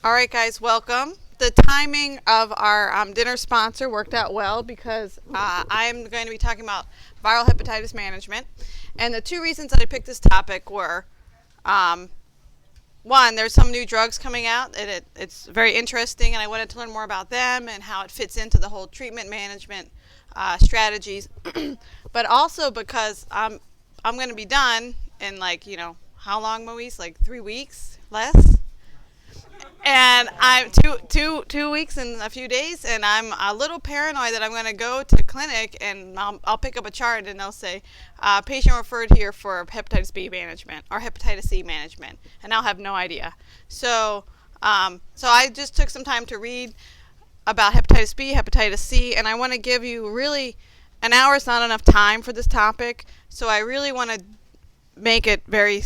All right, guys, welcome. The timing of our dinner sponsor worked out well because I'm going to be talking about viral hepatitis management. And the two reasons that I picked this topic were um, one, there's some new drugs coming out, and it's very interesting, and I wanted to learn more about them and how it fits into the whole treatment management strategies. But also because I'm going to be done in how long, Moise? Like 3 weeks less? And I'm 2 weeks and a few days, and I'm a little paranoid that I'm going to go to clinic and I'll pick up a chart and they'll say patient referred here for hepatitis B management or hepatitis C management, and I'll have no idea. So I just took some time to read about hepatitis B, hepatitis C, and I want to give you really an hour is not enough time for this topic, so I really want to make it very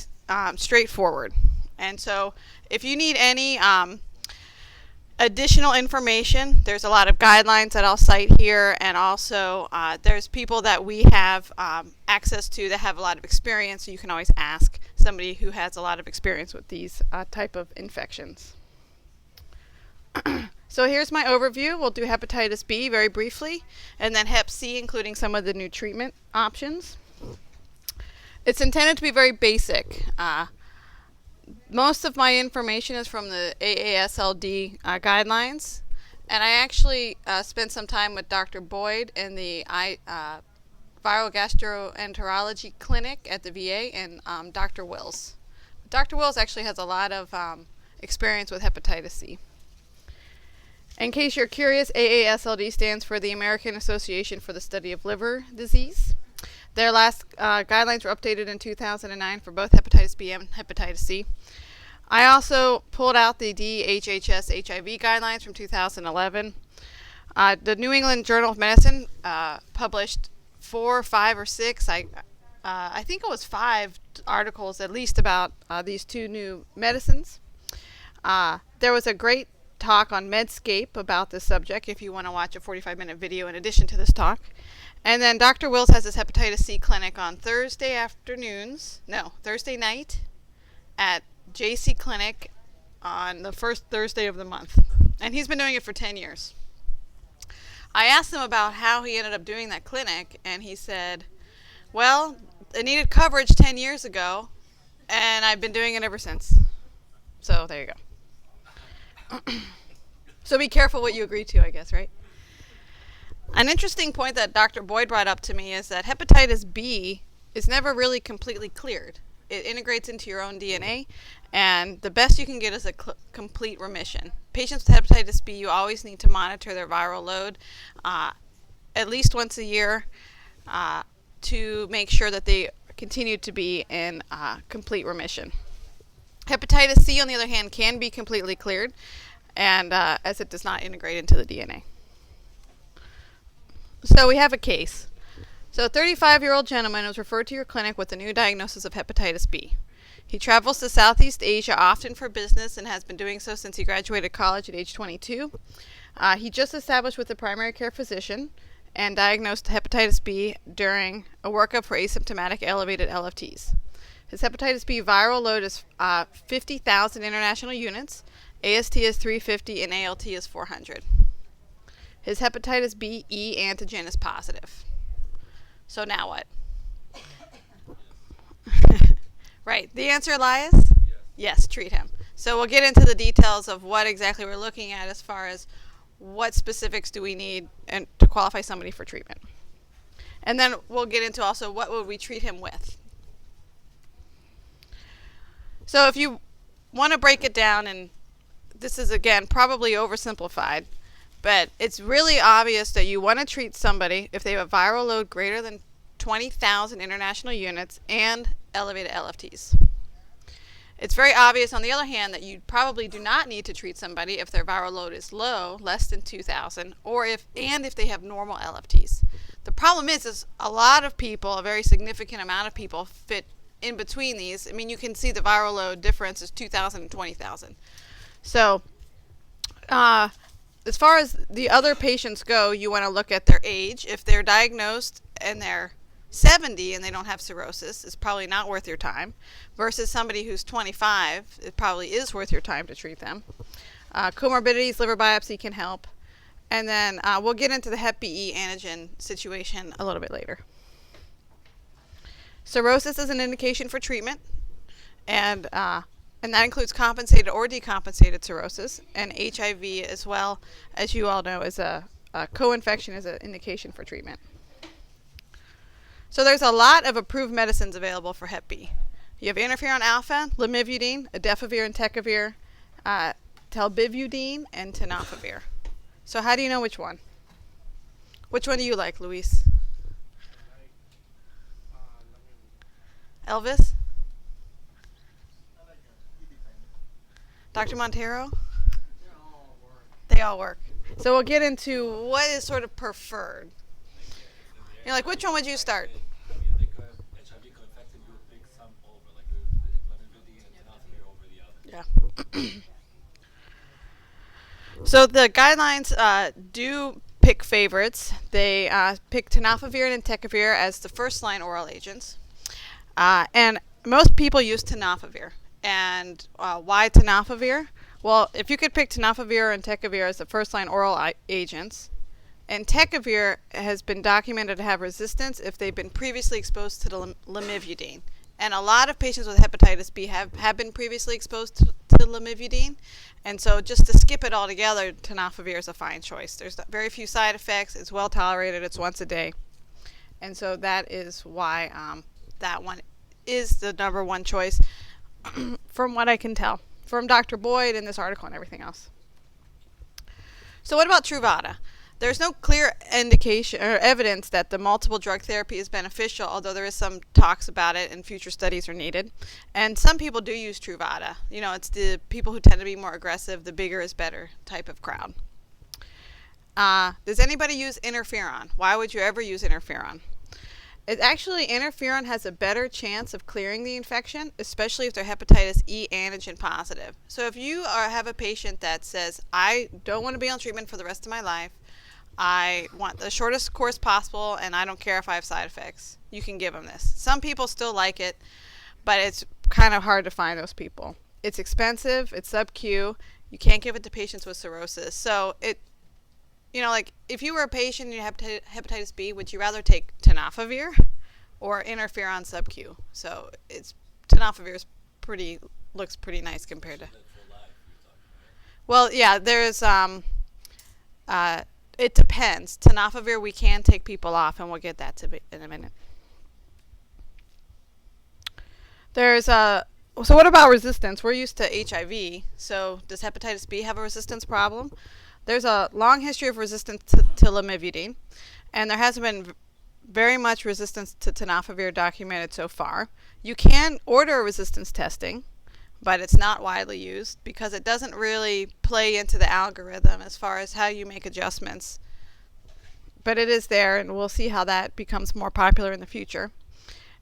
straightforward. And so if you need any additional information, there's a lot of guidelines that I'll cite here, and also there's people that we have access to that have a lot of experience, so you can always ask somebody who has a lot of experience with these type of infections. So here's my overview. We'll do hepatitis B very briefly, and then hep C, including some of the new treatment options. It's intended to be very basic. Most of my information is from the AASLD guidelines, and I actually spent some time with Dr. Boyd in the viral gastroenterology clinic at the VA, and Dr. Wills. Dr. Wills actually has a lot of experience with hepatitis C. In case you're curious, AASLD stands for the American Association for the Study of Liver Disease. Their last guidelines were updated in 2009 for both hepatitis B and hepatitis C. I also pulled out the DHHS HIV guidelines from 2011. The New England Journal of Medicine published 4, 5, or 6, I think it was 5 articles at least about these two new medicines. There was a great talk on Medscape about this subject if you want to watch a 45-minute video in addition to this talk. And then Dr. Wills has his hepatitis C clinic on Thursday night at JC Clinic on the first Thursday of the month. And he's been doing it for 10 years. I asked him about how he ended up doing that clinic, and he said, well, it needed coverage 10 years ago, and I've been doing it ever since. So there you go. So be careful what you agree to, I guess, right? An interesting point that Dr. Boyd brought up to me is that hepatitis B is never really completely cleared. It integrates into your own DNA, and the best you can get is a complete remission. Patients with hepatitis B, you always need to monitor their viral load at least once a year to make sure that they continue to be in complete remission. Hepatitis C, on the other hand, can be completely cleared, and as it does not integrate into the DNA. So we have a case. So a 35-year-old gentleman was referred to your clinic with a new diagnosis of hepatitis B. He travels to Southeast Asia often for business and has been doing so since he graduated college at age 22. He just established with a primary care physician and diagnosed hepatitis B during a workup for asymptomatic elevated LFTs. His hepatitis B viral load is 50,000 international units, AST is 350, and ALT is 400. His hepatitis B E antigen is positive. So now what? Right. The answer, Elias? Yes, treat him. So we'll get into the details of what exactly we're looking at as far as what specifics do we need and to qualify somebody for treatment. And then we'll get into also what would we treat him with. So if you want to break it down, and this is again probably oversimplified, but it's really obvious that you want to treat somebody if they have a viral load greater than 20,000 international units and elevated LFTs. It's very obvious, on the other hand, that you probably do not need to treat somebody if their viral load is low, less than 2,000, or if they have normal LFTs. The problem is a lot of people, a very significant amount of people, fit in between these. I mean, you can see the viral load difference is 2,000 and 20,000. So, as far as the other patients go, you want to look at their age. If they're diagnosed and they're 70 and they don't have cirrhosis, it's probably not worth your time. Versus somebody who's 25, it probably is worth your time to treat them. Comorbidities, liver biopsy can help. And then we'll get into the Hep B antigen situation a little bit later. Cirrhosis is an indication for treatment, and that includes compensated or decompensated cirrhosis, and HIV as well, as you all know, is a co-infection is an indication for treatment. So there's a lot of approved medicines available for Hep B. You have interferon alpha, lamivudine, adefovir and tenofovir, talbivudine, and tenofovir. So how do you know which one? Which one do you like, Luis? Elvis? Dr. Montero? They all work. So we'll get into what is sort of preferred. You're like, which one would you start? Yeah. So the guidelines do pick favorites. They pick tenofovir and entecavir as the first-line oral agents. And most people use tenofovir. And why tenofovir? Well, if you could pick tenofovir and entecavir as the first-line oral agents, entecavir has been documented to have resistance if they've been previously exposed to the lamivudine. And a lot of patients with hepatitis B have been previously exposed to lamivudine. And so just to skip it altogether, tenofovir is a fine choice. There's very few side effects. It's well tolerated. It's once a day. And so that is why that one is the number one choice from what I can tell from Dr. Boyd in this article and everything else. So what about Truvada? There's no clear indication or evidence that the multiple drug therapy is beneficial, although there is some talks about it and future studies are needed. And some people do use Truvada. You know, it's the people who tend to be more aggressive, the bigger is better type of crowd. Does anybody use interferon? Why would you ever use interferon? Interferon has a better chance of clearing the infection, especially if they're hepatitis E antigen positive. So if you have a patient that says, I don't want to be on treatment for the rest of my life, I want the shortest course possible, and I don't care if I have side effects, you can give them this. Some people still like it, but it's kind of hard to find those people. It's expensive, it's sub-Q, you can't give it to patients with cirrhosis. So like if you were a patient and you have hepatitis B, would you rather take tenofovir or interferon sub-Q? So tenofovir looks pretty nice compared to. Well, yeah, there's it depends. Tenofovir we can take people off, and we'll get that in a minute. So what about resistance? We're used to HIV. So does hepatitis B have a resistance problem? There's a long history of resistance to lamivudine, and there hasn't been very much resistance to tenofovir documented so far. You can order resistance testing, but it's not widely used because it doesn't really play into the algorithm as far as how you make adjustments. But it is there, and we'll see how that becomes more popular in the future.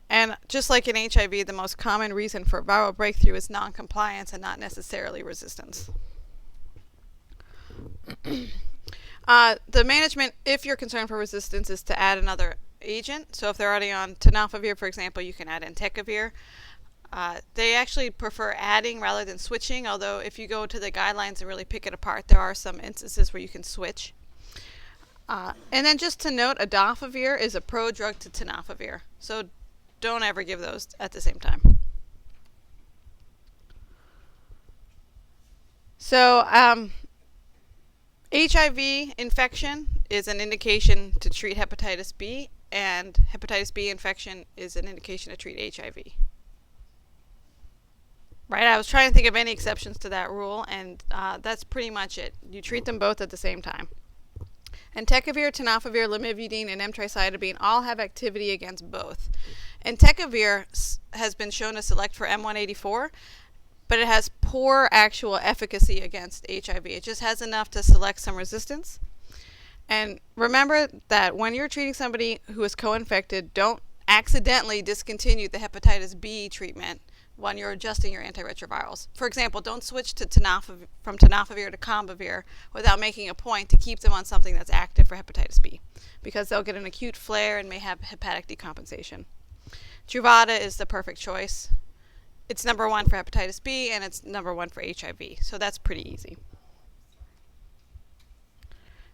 And just like in HIV, the most common reason for viral breakthrough is non-compliance and not necessarily resistance. The management, if you're concerned for resistance, is to add another agent. So if they're already on tenofovir, for example, you can add entecavir. They actually prefer adding rather than switching, although if you go to the guidelines and really pick it apart, there are some instances where you can switch. And then just to note, adefovir is a pro-drug to tenofovir. So don't ever give those at the same time. So HIV infection is an indication to treat hepatitis B, and hepatitis B infection is an indication to treat HIV. Right, I was trying to think of any exceptions to that rule, and that's pretty much it. You treat them both at the same time. Entecavir, tenofovir, lamivudine, and emtricitabine all have activity against both. Entecavir has been shown to select for M184, but it has poor actual efficacy against HIV. It just has enough to select some resistance. And remember that when you're treating somebody who is co-infected, don't accidentally discontinue the hepatitis B treatment when you're adjusting your antiretrovirals. For example, don't switch to from tenofovir to combivir without making a point to keep them on something that's active for hepatitis B, because they'll get an acute flare and may have hepatic decompensation. Truvada is the perfect choice. It's number one for hepatitis B, and it's number one for HIV, so that's pretty easy.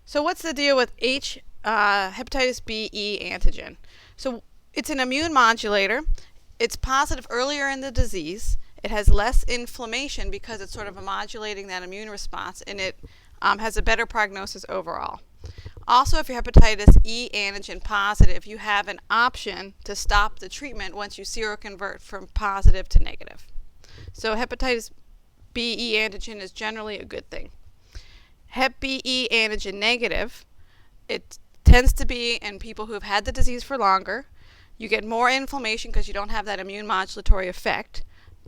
So what's the deal with hepatitis B E antigen? So it's an immune modulator. It's positive earlier in the disease. It has less inflammation because it's sort of modulating that immune response, and it has a better prognosis overall. Also, if you're hepatitis E antigen positive, you have an option to stop the treatment once you seroconvert from positive to negative. So hepatitis B E antigen is generally a good thing. Hep B E antigen negative, it tends to be in people who have had the disease for longer. You get more inflammation because you don't have that immune modulatory effect.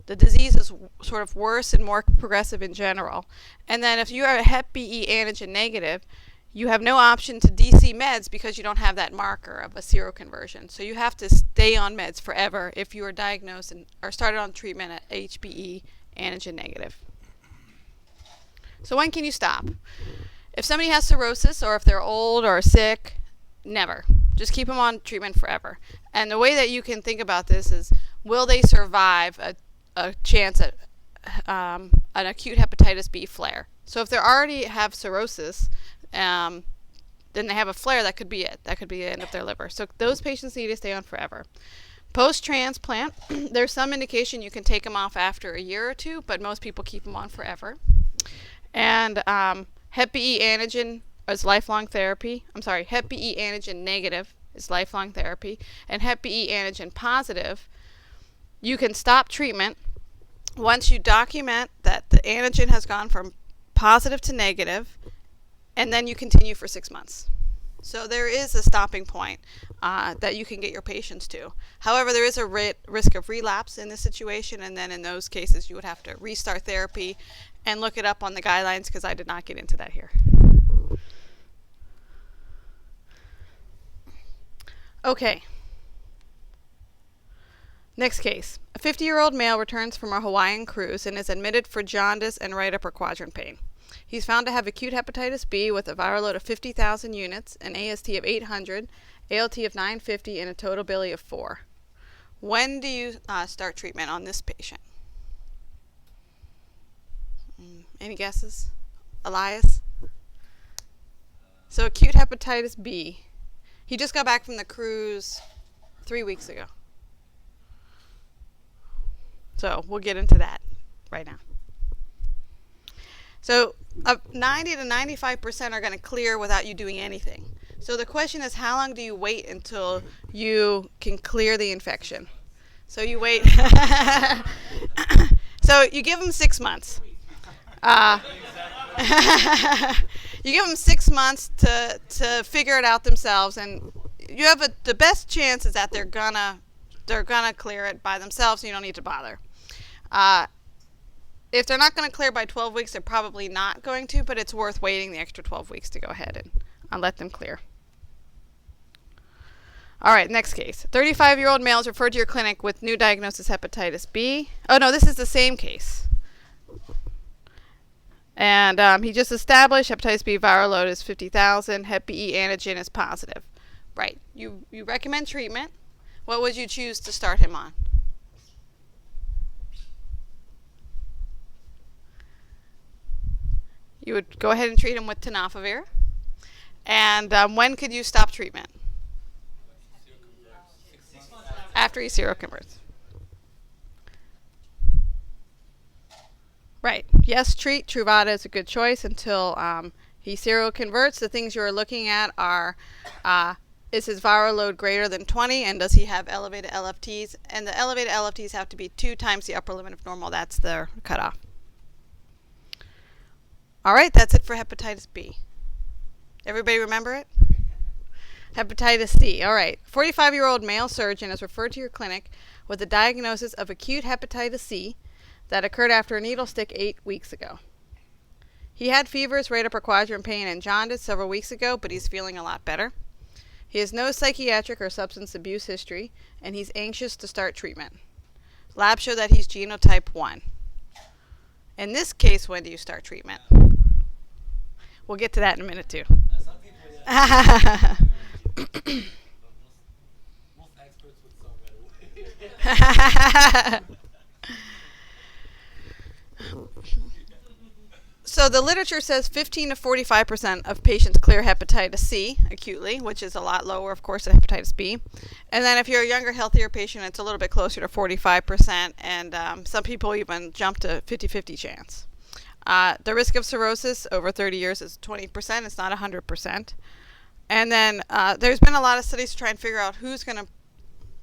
The disease is sort of worse and more progressive in general. And then if you are a Hep B E antigen negative, you have no option to DC meds because you don't have that marker of a seroconversion. So you have to stay on meds forever if you are diagnosed and are started on treatment at HBe antigen negative. So when can you stop? If somebody has cirrhosis or if they're old or sick, never. Just keep them on treatment forever. And the way that you can think about this is, will they survive a chance at an acute hepatitis B flare? So if they already have cirrhosis, then they have a flare, that could be it. That could be the end of their liver. So those patients need to stay on forever. Post-transplant, there's some indication you can take them off after a year or two, but most people keep them on forever. And Hep B antigen is lifelong therapy. Hep B antigen negative is lifelong therapy. And Hep B antigen positive, you can stop treatment once you document that the antigen has gone from positive to negative, and then you continue for 6 months. So there is a stopping point that you can get your patients to. However, there is a risk of relapse in this situation, and then in those cases you would have to restart therapy and look it up on the guidelines, because I did not get into that here. Okay. Next case. A 50-year-old male returns from a Hawaiian cruise and is admitted for jaundice and right upper quadrant pain. He's found to have acute hepatitis B with a viral load of 50,000 units, an AST of 800, ALT of 950, and a total billy of 4. When do you start treatment on this patient? Any guesses? Elias? So acute hepatitis B. He just got back from the cruise 3 weeks ago. So we'll get into that right now. So 90 to 95% are going to clear without you doing anything. So the question is, how long do you wait until you can clear the infection? So you wait. So you give them 6 months. You give them 6 months to figure it out themselves, and you have the best chance is that they're gonna clear it by themselves, and you don't need to bother. If they're not going to clear by 12 weeks, they're probably not going to, but it's worth waiting the extra 12 weeks to go ahead and let them clear. All right, next case. 35-year-old male is referred to your clinic with new diagnosis hepatitis B. Oh, no, this is the same case. And he just established hepatitis B viral load is 50,000. Hep B antigen is positive. Right. You recommend treatment. What would you choose to start him on? You would go ahead and treat him with tenofovir. And when could you stop treatment? After he seroconverts. Right. Yes, treat. Truvada is a good choice until he seroconverts. The things you are looking at are, is his viral load greater than 20, and does he have elevated LFTs? And the elevated LFTs have to be 2 times the upper limit of normal. That's the cutoff. All right, that's it for hepatitis B. Everybody remember it? Hepatitis C. All right. 45-year-old male surgeon is referred to your clinic with a diagnosis of acute hepatitis C that occurred after a needle stick 8 weeks ago. He had fevers, right upper quadrant pain, and jaundice several weeks ago, but he's feeling a lot better. He has no psychiatric or substance abuse history, and he's anxious to start treatment. Labs show that he's genotype 1. In this case, when do you start treatment? We'll get to that in a minute, too. Most experts would solve right away. So the literature says 15 to 45% of patients clear hepatitis C acutely, which is a lot lower, of course, than hepatitis B. And then if you're a younger, healthier patient, it's a little bit closer to 45%, and some people even jump to 50-50 chance. The risk of cirrhosis over 30 years is 20%. It's not 100%. And then there's been a lot of studies to try and figure out who's going to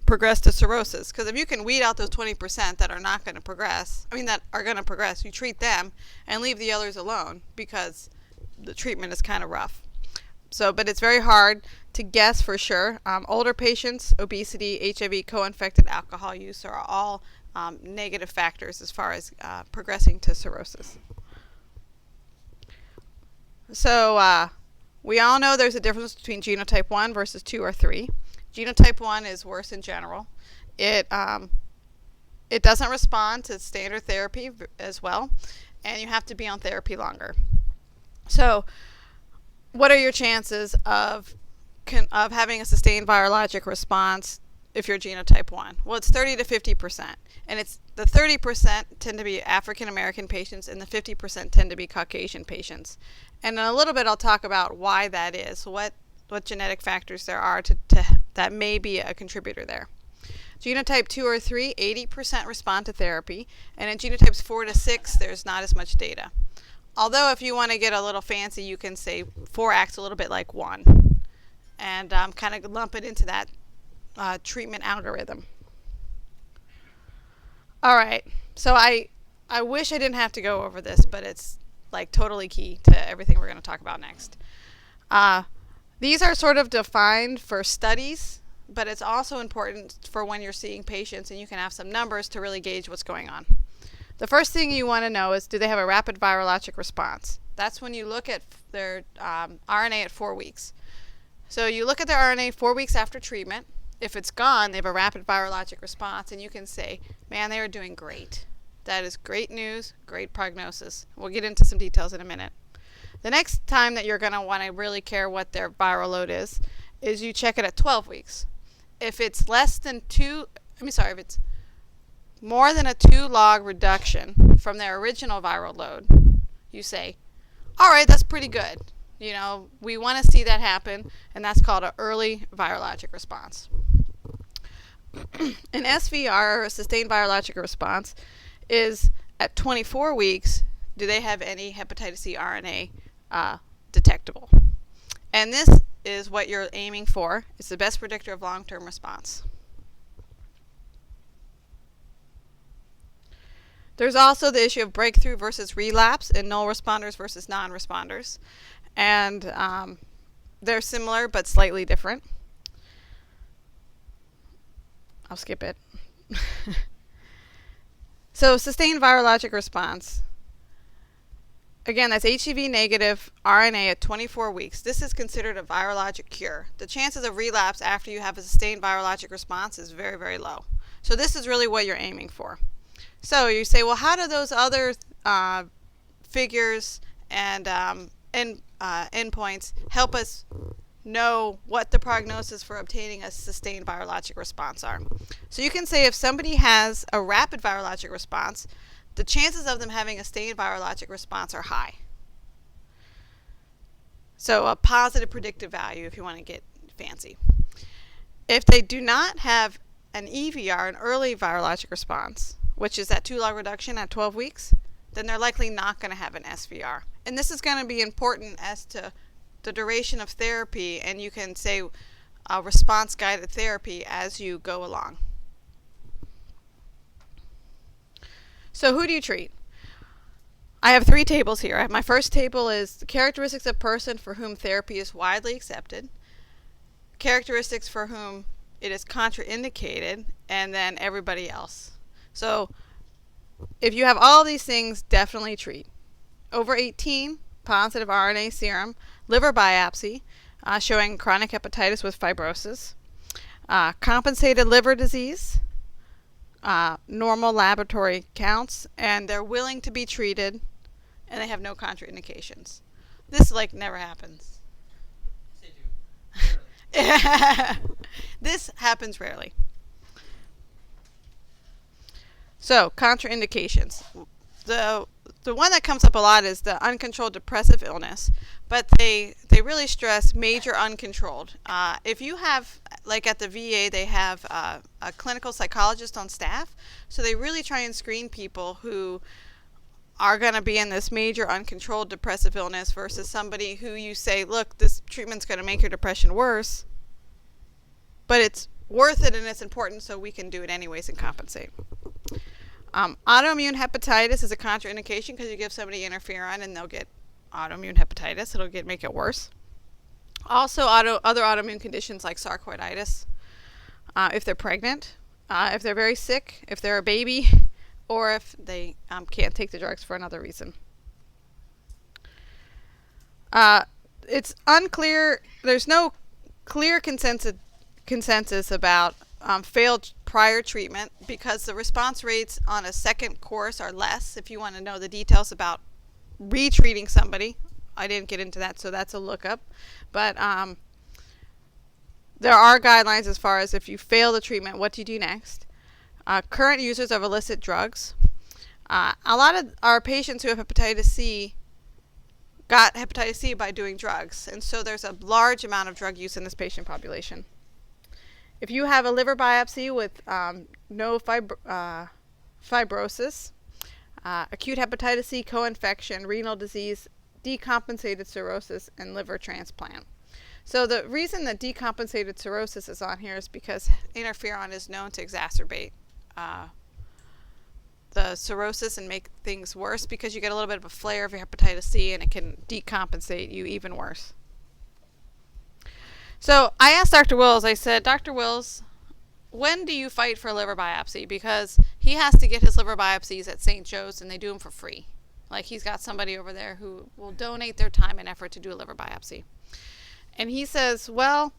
progress to cirrhosis. Because if you can weed out those 20% that are not going to progress, that are going to progress, you treat them and leave the others alone because the treatment is kind of rough. So, but it's very hard to guess for sure. Older patients, obesity, HIV, co-infected alcohol use are all negative factors as far as progressing to cirrhosis. So we all know there's a difference between genotype 1 versus 2 or 3. Genotype 1 is worse in general. It doesn't respond to standard therapy as well, and you have to be on therapy longer. So what are your chances of having a sustained virologic response if you're genotype 1? Well, it's 30 to 50%. And it's the 30% tend to be African American patients and the 50% tend to be Caucasian patients. And in a little bit I'll talk about why that is, what genetic factors there are that may be a contributor there. Genotype 2 or 3, 80% respond to therapy, and in genotypes 4 to 6, there's not as much data. Although if you want to get a little fancy, you can say 4 acts a little bit like 1, and kind of lump it into that treatment algorithm. All right, so I wish I didn't have to go over this, but it's like totally key to everything we're going to talk about next. These are sort of defined for studies, but it's also important for when you're seeing patients and you can have some numbers to really gauge what's going on. The first thing you want to know is, do they have a rapid virologic response? That's when you look at their RNA at 4 weeks. So you look at their RNA 4 weeks after treatment. If it's gone, they have a rapid virologic response, and you can say, man, they are doing great. That is great news, great prognosis. We'll get into some details in a minute. The next time that you're going to want to really care what their viral load is you check it at 12 weeks. If it's if it's more than a 2 log reduction from their original viral load, you say, all right, that's pretty good. We want to see that happen, and that's called an early virologic response. An SVR, or a sustained virologic response, is at 24 weeks, do they have any hepatitis C RNA detectable? And this is what you're aiming for. It's the best predictor of long-term response. There's also the issue of breakthrough versus relapse and null responders versus non-responders. And they're similar but slightly different. I'll skip it. So sustained virologic response. Again, that's HCV negative RNA at 24 weeks. This is considered a virologic cure. The chances of relapse after you have a sustained virologic response is very, very low. So this is really what you're aiming for. So you say, well, how do those other figures and endpoints help us know what the prognosis for obtaining a sustained virologic response are? So you can say if somebody has a rapid virologic response, the chances of them having a sustained virologic response are high. So a positive predictive value if you want to get fancy. If they do not have an EVR, an early virologic response, which is that 2 log reduction at 12 weeks, then they're likely not going to have an SVR. And this is going to be important as to the duration of therapy, and you can say response-guided therapy as you go along. So who do you treat? I have 3 tables here. My first table is the characteristics of person for whom therapy is widely accepted, characteristics for whom it is contraindicated, and then everybody else. So if you have all these things, definitely treat. Over 18, positive RNA serum, liver biopsy showing chronic hepatitis with fibrosis, compensated liver disease, normal laboratory counts, and they're willing to be treated, and they have no contraindications. This never happens. They do. Rarely. This happens rarely. So contraindications. The the one that comes up a lot is the uncontrolled depressive illness, but they really stress major uncontrolled. If you have, like at the VA, they have a clinical psychologist on staff, so they really try and screen people who are going to be in this major uncontrolled depressive illness versus somebody who you say, look, this treatment's going to make your depression worse, but it's worth it and it's important, so we can do it anyways and compensate. Autoimmune hepatitis is a contraindication because you give somebody interferon and they'll get autoimmune hepatitis. It'll make it worse. Also, other autoimmune conditions like sarcoiditis, if they're pregnant, if they're very sick, if they're a baby, or if they can't take the drugs for another reason. It's unclear. There's no clear consensus about failed prior treatment because the response rates on a second course are less. If you want to know the details about retreating somebody, I didn't get into that, so that's a lookup. But there are guidelines as far as if you fail the treatment, what do you do next? Current users of illicit drugs. A lot of our patients who have hepatitis C got hepatitis C by doing drugs, and so there's a large amount of drug use in this patient population. If you have a liver biopsy with no fibrosis, acute hepatitis C co-infection, renal disease, decompensated cirrhosis, and liver transplant. So the reason that decompensated cirrhosis is on here is because interferon is known to exacerbate the cirrhosis and make things worse because you get a little bit of a flare of your hepatitis C and it can decompensate you even worse. So I asked Dr. Wills, I said, Dr. Wills, when do you fight for a liver biopsy? Because he has to get his liver biopsies at St. Joe's and they do them for free. Like he's got somebody over there who will donate their time and effort to do a liver biopsy. And he says, well,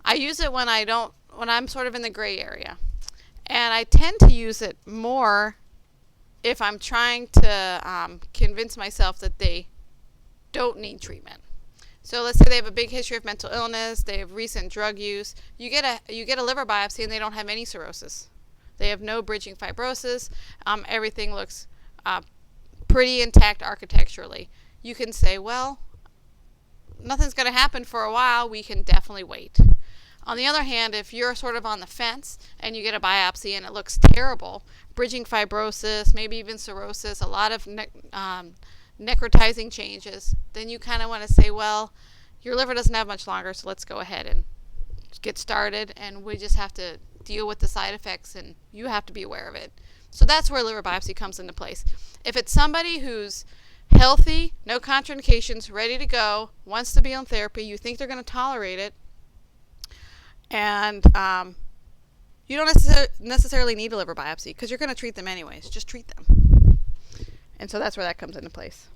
I use it when I'm sort of in the gray area. And I tend to use it more if I'm trying to convince myself that they don't need treatment. So let's say they have a big history of mental illness, they have recent drug use. You get a liver biopsy and they don't have any cirrhosis. They have no bridging fibrosis. Everything looks pretty intact architecturally. You can say, well, nothing's going to happen for a while. We can definitely wait. On the other hand, if you're sort of on the fence and you get a biopsy and it looks terrible, bridging fibrosis, maybe even cirrhosis, a lot of necrotizing changes, then you kind of want to say, well, your liver doesn't have much longer, so let's go ahead and get started, and we just have to deal with the side effects, and you have to be aware of it. So that's where liver biopsy comes into place. If it's somebody who's healthy, no contraindications, ready to go, wants to be on therapy, you think they're going to tolerate it, and you don't necessarily need a liver biopsy because you're going to treat them anyways. Just treat them. And so that's where that comes into place.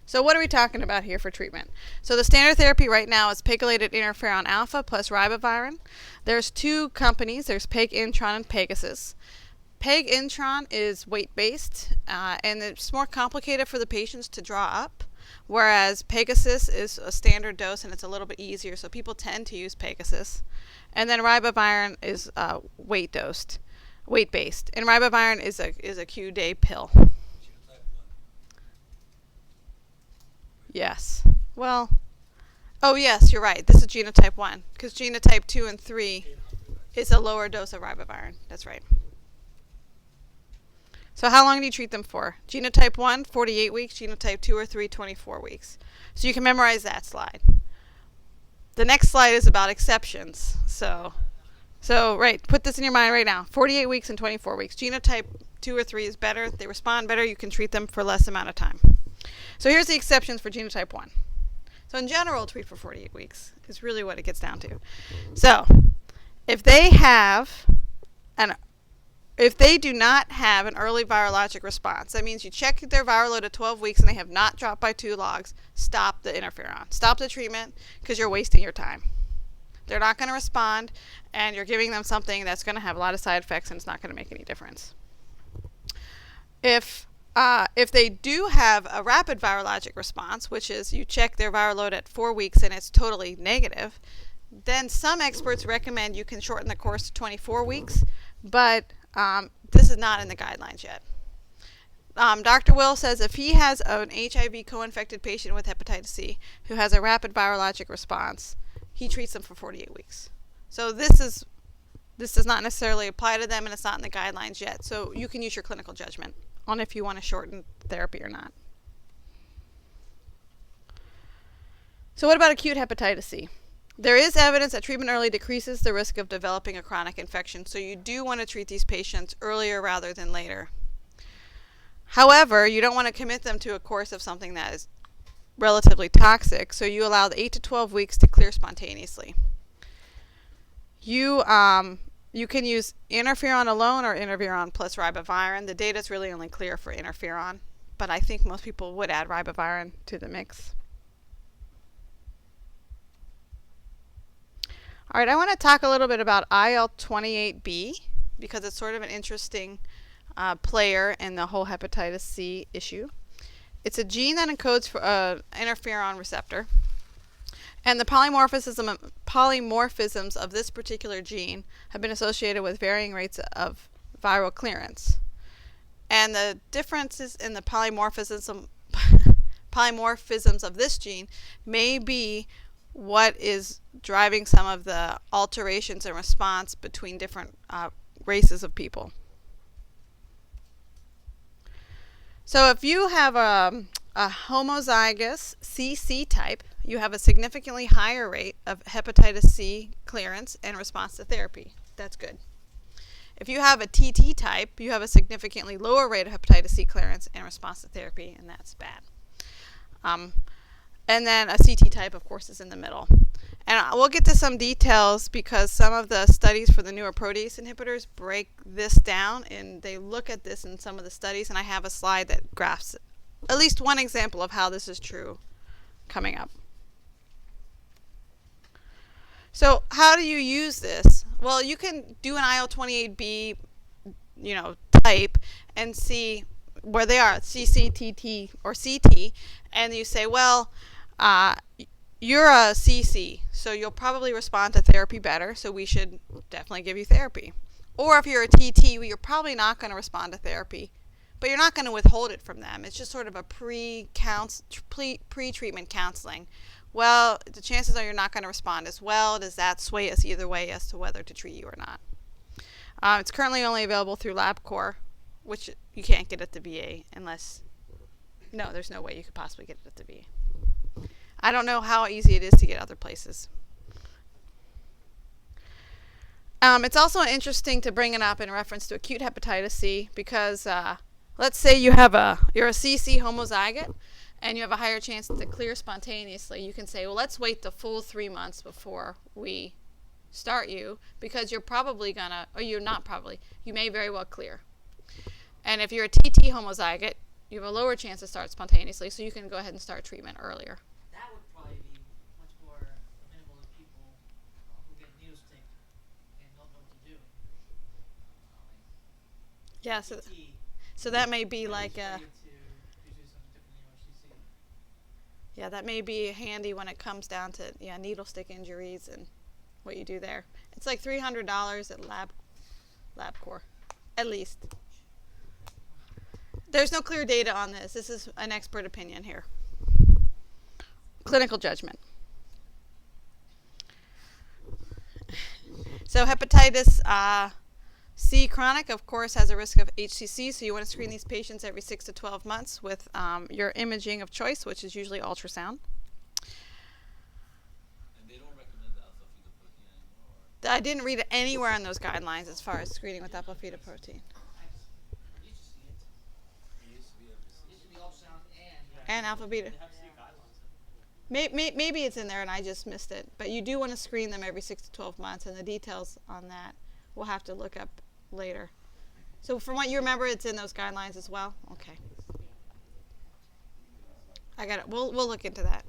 So what are we talking about here for treatment? So the standard therapy right now is pegylated interferon alpha plus ribavirin. There's two companies. There's PEG-Intron and Pegasus. PEG-Intron is weight-based, and it's more complicated for the patients to draw up, whereas Pegasus is a standard dose and it's a little bit easier, so people tend to use Pegasus. And then ribavirin is weight-based, and ribavirin is a Q-day pill. Yes. Well, oh yes, you're right. This is genotype 1, because genotype 2 and 3 is a lower dose of ribavirin. That's right. So how long do you treat them for? Genotype 1, 48 weeks. Genotype 2 or 3, 24 weeks. So you can memorize that slide. The next slide is about exceptions. So right, put this in your mind right now. 48 weeks and 24 weeks. Genotype 2 or 3 is better. They respond better. You can treat them for less amount of time. So here's the exceptions for genotype 1. So in general, treat for 48 weeks is really what it gets down to. So if they do not have an early virologic response, that means you check their viral load at 12 weeks and they have not dropped by 2 logs, stop the interferon. Stop the treatment because you're wasting your time. They're not going to respond, and you're giving them something that's going to have a lot of side effects and it's not going to make any difference. If they do have a rapid virologic response, which is you check their viral load at 4 weeks and it's totally negative, then some experts recommend you can shorten the course to 24 weeks, but this is not in the guidelines yet. Dr. Will says if he has an HIV co-infected patient with hepatitis C who has a rapid virologic response, he treats them for 48 weeks. So this does not necessarily apply to them, and it's not in the guidelines yet. So you can use your clinical judgment on if you want to shorten therapy or not. So what about acute hepatitis C? There is evidence that treatment early decreases the risk of developing a chronic infection, so you do want to treat these patients earlier rather than later. However, you don't want to commit them to a course of something that is relatively toxic, so you allow the 8 to 12 weeks to clear spontaneously. You can use interferon alone or interferon plus ribavirin. The data is really only clear for interferon, but I think most people would add ribavirin to the mix. All right, I want to talk a little bit about IL-28B because it's sort of an interesting player in the whole hepatitis C issue. It's a gene that encodes for interferon receptor, and the polymorphisms of this particular gene have been associated with varying rates of viral clearance. And the differences in the polymorphisms of this gene may be what is driving some of the alterations in response between different races of people. So if you have a homozygous CC type, you have a significantly higher rate of hepatitis C clearance in response to therapy. That's good. If you have a TT type, you have a significantly lower rate of hepatitis C clearance in response to therapy, and that's bad. And then a CT type, of course, is in the middle. And we'll get to some details because some of the studies for the newer protease inhibitors break this down, and they look at this in some of the studies, and I have a slide that graphs at least one example of how this is true coming up. So how do you use this? Well, you can do an IL-28B, type and see where they are, CCTT or CT, and you say, well, you're a CC, so you'll probably respond to therapy better, so we should definitely give you therapy. Or if you're a TT, you're probably not going to respond to therapy, but you're not going to withhold it from them. It's just sort of a pre-treatment counseling. Well, the chances are you're not going to respond as well. Does that sway us either way as to whether to treat you or not? It's currently only available through LabCorp, which you can't get at the VA unless... No, there's no way you could possibly get it at the VA. I don't know how easy it is to get other places. It's also interesting to bring it up in reference to acute hepatitis C because let's say you're a CC homozygote and you have a higher chance to clear spontaneously. You can say, well, let's wait the full 3 months before we start you because you're probably gonna, or you're not probably, you may very well clear. And if you're a TT homozygote, you have a lower chance to start spontaneously, so you can go ahead and start treatment earlier. That would probably be much more amenable to people who get needle stick and don't know what to do. Yeah, so that may be like yeah, that may be handy when it comes down to needle stick injuries and what you do there. It's like $300 at LabCorp, at least. There's no clear data on this. This is an expert opinion here. Clinical judgment. So hepatitis C chronic, of course, has a risk of HCC, so you want to screen these patients every 6 to 12 months with your imaging of choice, which is usually ultrasound. And they don't recommend the alpha-fetoprotein anymore? I didn't read it anywhere in those guidelines as far as screening with alpha-fetoprotein. And alpha-beta. Maybe it's in there and I just missed it. But you do want to screen them every 6 to 12 months, and the details on that we'll have to look up later. So from what you remember, it's in those guidelines as well? Okay. I got it. We'll look into that.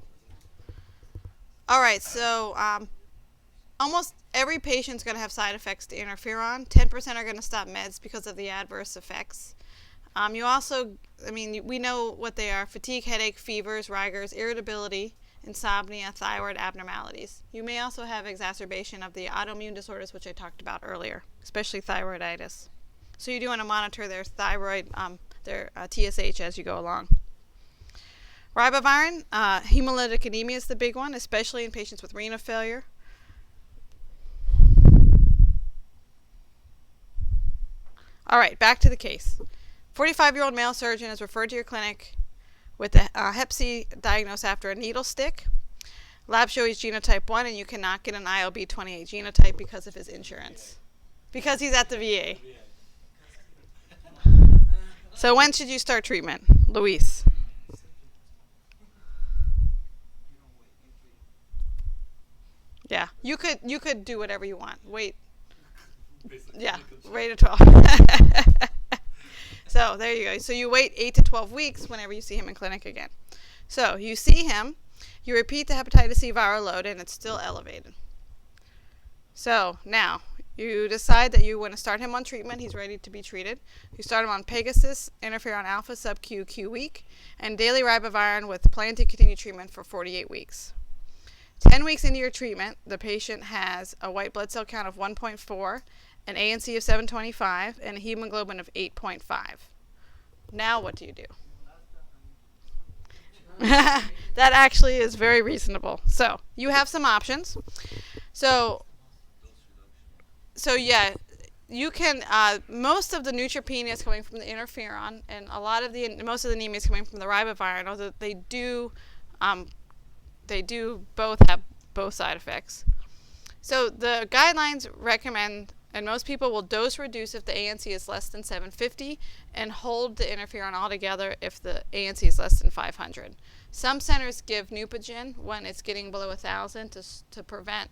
All right, so almost every patient's going to have side effects to interferon. 10% are going to stop meds because of the adverse effects. You also, we know what they are: fatigue, headache, fevers, rigors, irritability, insomnia, thyroid abnormalities. You may also have exacerbation of the autoimmune disorders, which I talked about earlier, especially thyroiditis. So you do want to monitor their thyroid their TSH as you go along. Ribavirin, hemolytic anemia is the big one, especially in patients with renal failure. All right, back to the case. 45-year-old male surgeon is referred to your clinic with a Hep C diagnosis after a needle stick. Lab show he's genotype 1, and you cannot get an ILB28 genotype because of his insurance. Because he's at the VA. So when should you start treatment, Luis? Yeah, you could do whatever you want. Wait. Yeah, wait at 12. So there you go. So you wait 8 to 12 weeks whenever you see him in clinic again. So you see him, you repeat the hepatitis C viral load, and it's still elevated. So now you decide that you want to start him on treatment. He's ready to be treated. You start him on Pegasus, interferon alpha, sub-Q, Q week, and daily ribavirin with plan to continue treatment for 48 weeks. 10 weeks into your treatment, the patient has a white blood cell count of 1.4, an ANC of 725, and a hemoglobin of 8.5. Now what do you do? That actually is very reasonable. So you have some options. So yeah, you can. Most of the neutropenia is coming from the interferon, and most of the anemia is coming from the ribavirin. Although they do both have both side effects. So the guidelines recommend, and most people will dose reduce if the ANC is less than 750 and hold the interferon altogether if the ANC is less than 500. Some centers give Neupogen when it's getting below 1,000 to prevent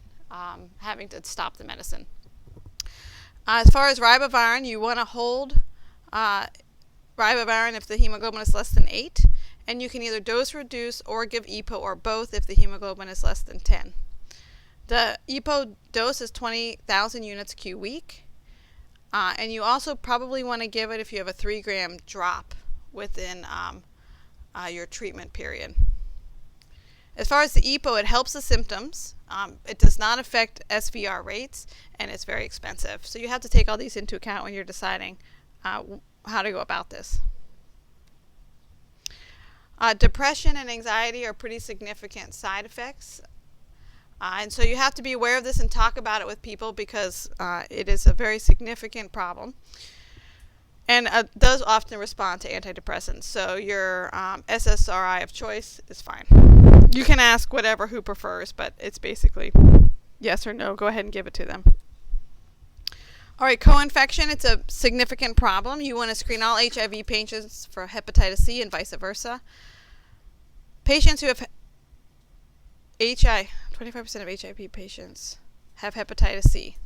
having to stop the medicine. As far as ribavirin, you want to hold ribavirin if the hemoglobin is less than 8, and you can either dose reduce or give EPO or both if the hemoglobin is less than 10. The EPO dose is 20,000 units Q week, and you also probably want to give it if you have a 3-gram drop within your treatment period. As far as the EPO, it helps the symptoms. It does not affect SVR rates, and it's very expensive. So you have to take all these into account when you're deciding how to go about this. Depression and anxiety are pretty significant side effects. And so you have to be aware of this and talk about it with people because it is a very significant problem. And does often respond to antidepressants. So your SSRI of choice is fine. You can ask who prefers, but it's basically yes or no. Go ahead and give it to them. All right, co-infection, it's a significant problem. You want to screen all HIV patients for hepatitis C and vice versa. Patients who have 25% of HIV patients have hepatitis C.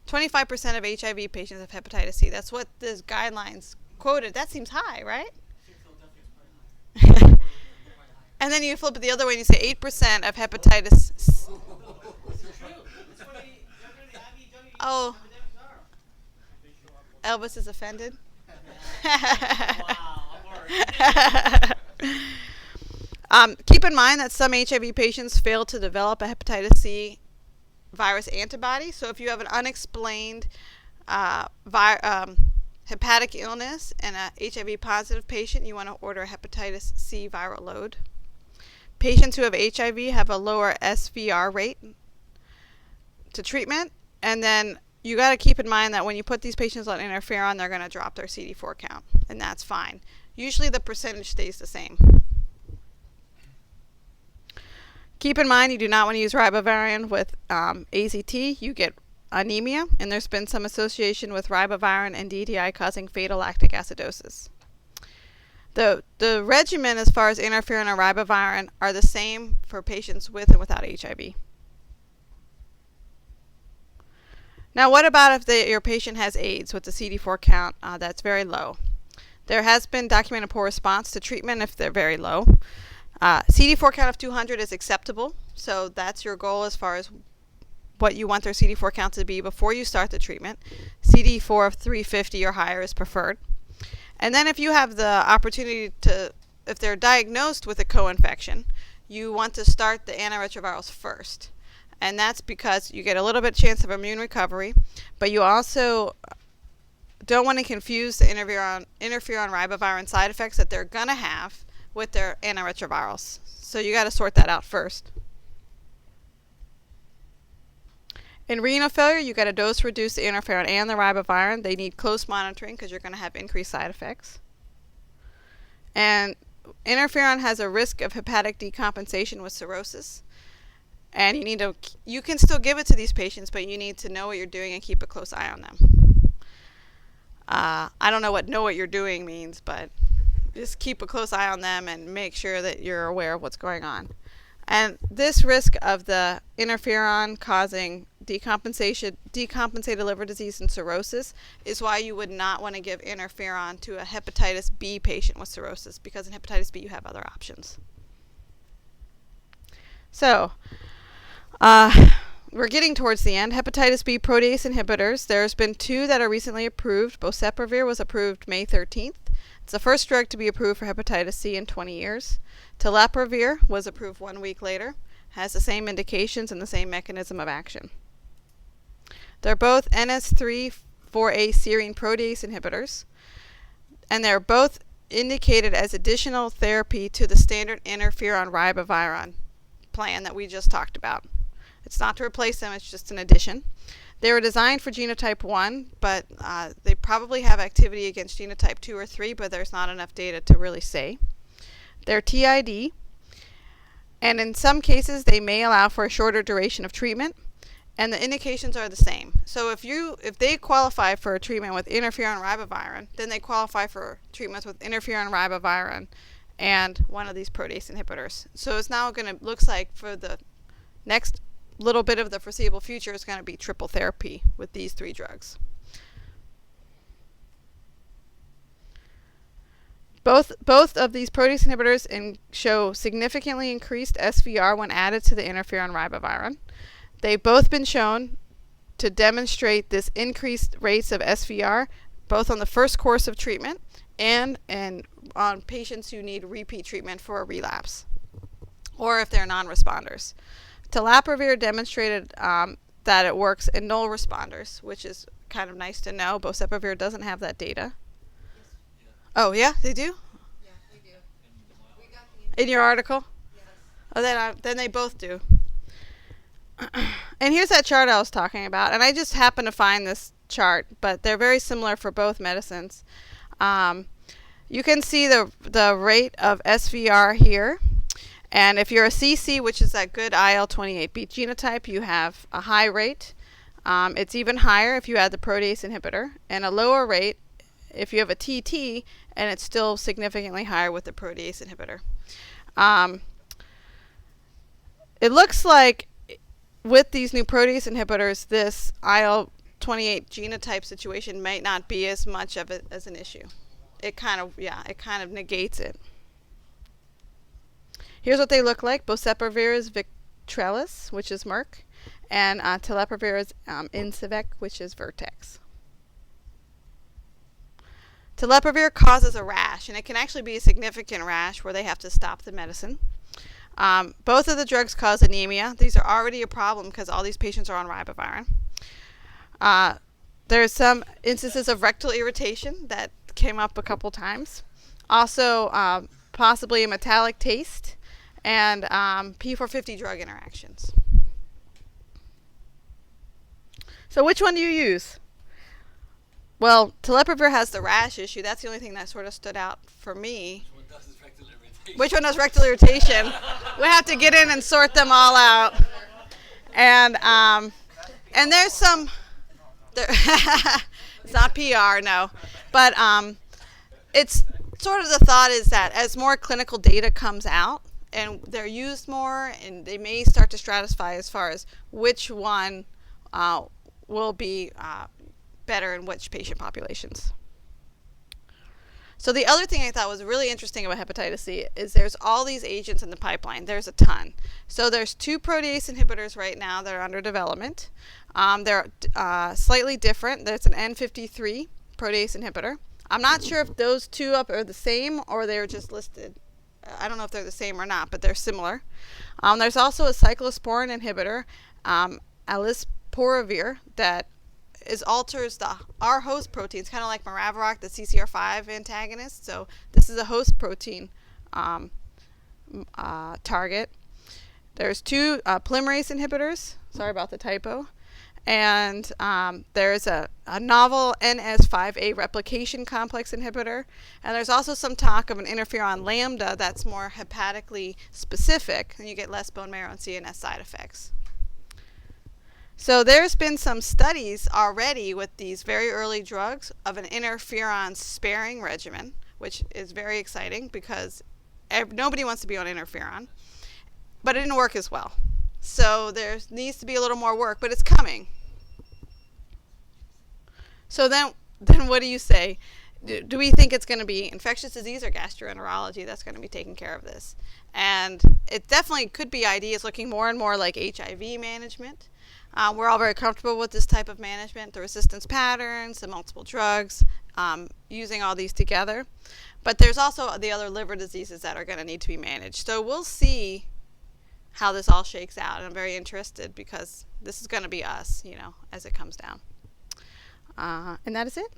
25% of HIV patients have hepatitis C. That's what this guidelines quoted. That seems high, right? And then you flip it the other way and you say 8% of hepatitis C. Oh, Elvis is offended. Keep in mind that some HIV patients fail to develop a hepatitis C virus antibody. So if you have an unexplained hepatic illness and a HIV positive patient, you want to order a hepatitis C viral load. Patients who have HIV have a lower SVR rate to treatment. And then you got to keep in mind that when you put these patients on interferon, they're going to drop their CD4 count, and that's fine. Usually the percentage stays the same. Keep in mind you do not want to use ribavirin with AZT. You get anemia, and there's been some association with ribavirin and DDI causing fatal lactic acidosis. The regimen as far as interferon and ribavirin are the same for patients with and without HIV. Now, what about if your patient has AIDS with the CD4 count that's very low? There has been documented poor response to treatment if they're very low. CD4 count of 200 is acceptable, so that's your goal as far as what you want their CD4 count to be before you start the treatment. CD4 of 350 or higher is preferred. And then if you have the opportunity if they're diagnosed with a co-infection, you want to start the antiretrovirals first. And that's because you get a little bit chance of immune recovery, but you also don't want to confuse the interferon ribavirin side effects that they're going to have with their antiretrovirals. So you got to sort that out first. In renal failure, you got to dose reduce the interferon and the ribavirin. They need close monitoring because you're going to have increased side effects. And interferon has a risk of hepatic decompensation with cirrhosis. And you can still give it to these patients, but you need to know what you're doing and keep a close eye on them. I don't know what "know what you're doing" means, but just keep a close eye on them and make sure that you're aware of what's going on. And this risk of the interferon causing decompensated liver disease and cirrhosis is why you would not want to give interferon to a hepatitis B patient with cirrhosis, because in hepatitis B you have other options. So, we're getting towards the end. Hepatitis B protease inhibitors. There's been 2 that are recently approved. Boceprevir was approved May 13th. It's the first drug to be approved for hepatitis C in 20 years. Telaprevir was approved 1 week later. Has the same indications and the same mechanism of action. They're both NS3-4A serine protease inhibitors, and they're both indicated as additional therapy to the standard interferon ribavirin plan that we just talked about. It's not to replace them, it's just an addition. They were designed for genotype 1, but they probably have activity against genotype 2 or 3, but there's not enough data to really say. They're TID, and in some cases they may allow for a shorter duration of treatment, and the indications are the same. So if they qualify for a treatment with interferon ribavirin, then they qualify for treatments with interferon ribavirin and one of these protease inhibitors. So it's now going to looks like for the next little bit of the foreseeable future is going to be triple therapy with these 3 drugs. Both of these protease inhibitors show significantly increased SVR when added to the interferon ribavirin. They've both been shown to demonstrate this increased rates of SVR both on the first course of treatment and on patients who need repeat treatment for a relapse or if they're non-responders. Telaprevir demonstrated that it works in null responders, which is kind of nice to know. Boceprevir doesn't have that data. Oh, yeah? They do? Yeah, we do. We got In your article? yes. Oh, then they both do. And here's that chart I was talking about. And I just happened to find this chart, but they're very similar for both medicines. You can see the rate of SVR here. And if you're a CC, which is that good IL-28B genotype, you have a high rate. It's even higher if you add the protease inhibitor, and a lower rate if you have a TT, and it's still significantly higher with the protease inhibitor. It looks like with these new protease inhibitors, this IL-28 genotype situation might not be as much of it as an issue. It kind of negates it. Here's what they look like. Boceprevir is Victrelis, which is Merck, and Telaprevir is Incivek, which is Vertex. Telaprevir causes a rash, and it can actually be a significant rash where they have to stop the medicine. Both of the drugs cause anemia. These are already a problem because all these patients are on ribavirin. There's some instances of rectal irritation that came up a couple times. Also, possibly a metallic taste and P450 drug interactions. So which one do you use? Well, Telaprevir has the rash issue. That's the only thing that sort of stood out for me. Which one does rectal irritation? We have to get in and sort them all out. And there's some. It's not PR, no, but it's sort of the thought is that as more clinical data comes out and they're used more, and they may start to stratify as far as which one will be better in which patient populations. So the other thing I thought was really interesting about hepatitis C is there's all these agents in the pipeline. There's a ton. So there's 2 protease inhibitors right now that are under development. They're slightly different. There's an N53 protease inhibitor. I'm not sure if those 2 up are the same or they're just listed. I don't know if they're the same or not, but they're similar. There's also a cyclosporin inhibitor, alisporavir, that alters our host proteins, kind of like Maraviroc, the CCR5 antagonist. So this is a host protein target. There's two polymerase inhibitors. Sorry about the typo. And there's a novel NS5A replication complex inhibitor. And there's also some talk of an interferon lambda that's more hepatically specific, and you get less bone marrow and CNS side effects. So there's been some studies already with these very early drugs of an interferon sparing regimen, which is very exciting because nobody wants to be on interferon, but it didn't work as well. So there needs to be a little more work, but it's coming. So then what do you say? Do we think it's going to be infectious disease or gastroenterology that's going to be taking care of this? And it definitely could be ideas looking more and more like HIV management. We're all very comfortable with this type of management, the resistance patterns, the multiple drugs, using all these together. But there's also the other liver diseases that are going to need to be managed. So we'll see how this all shakes out. And I'm very interested because this is going to be us, as it comes down. And that is it.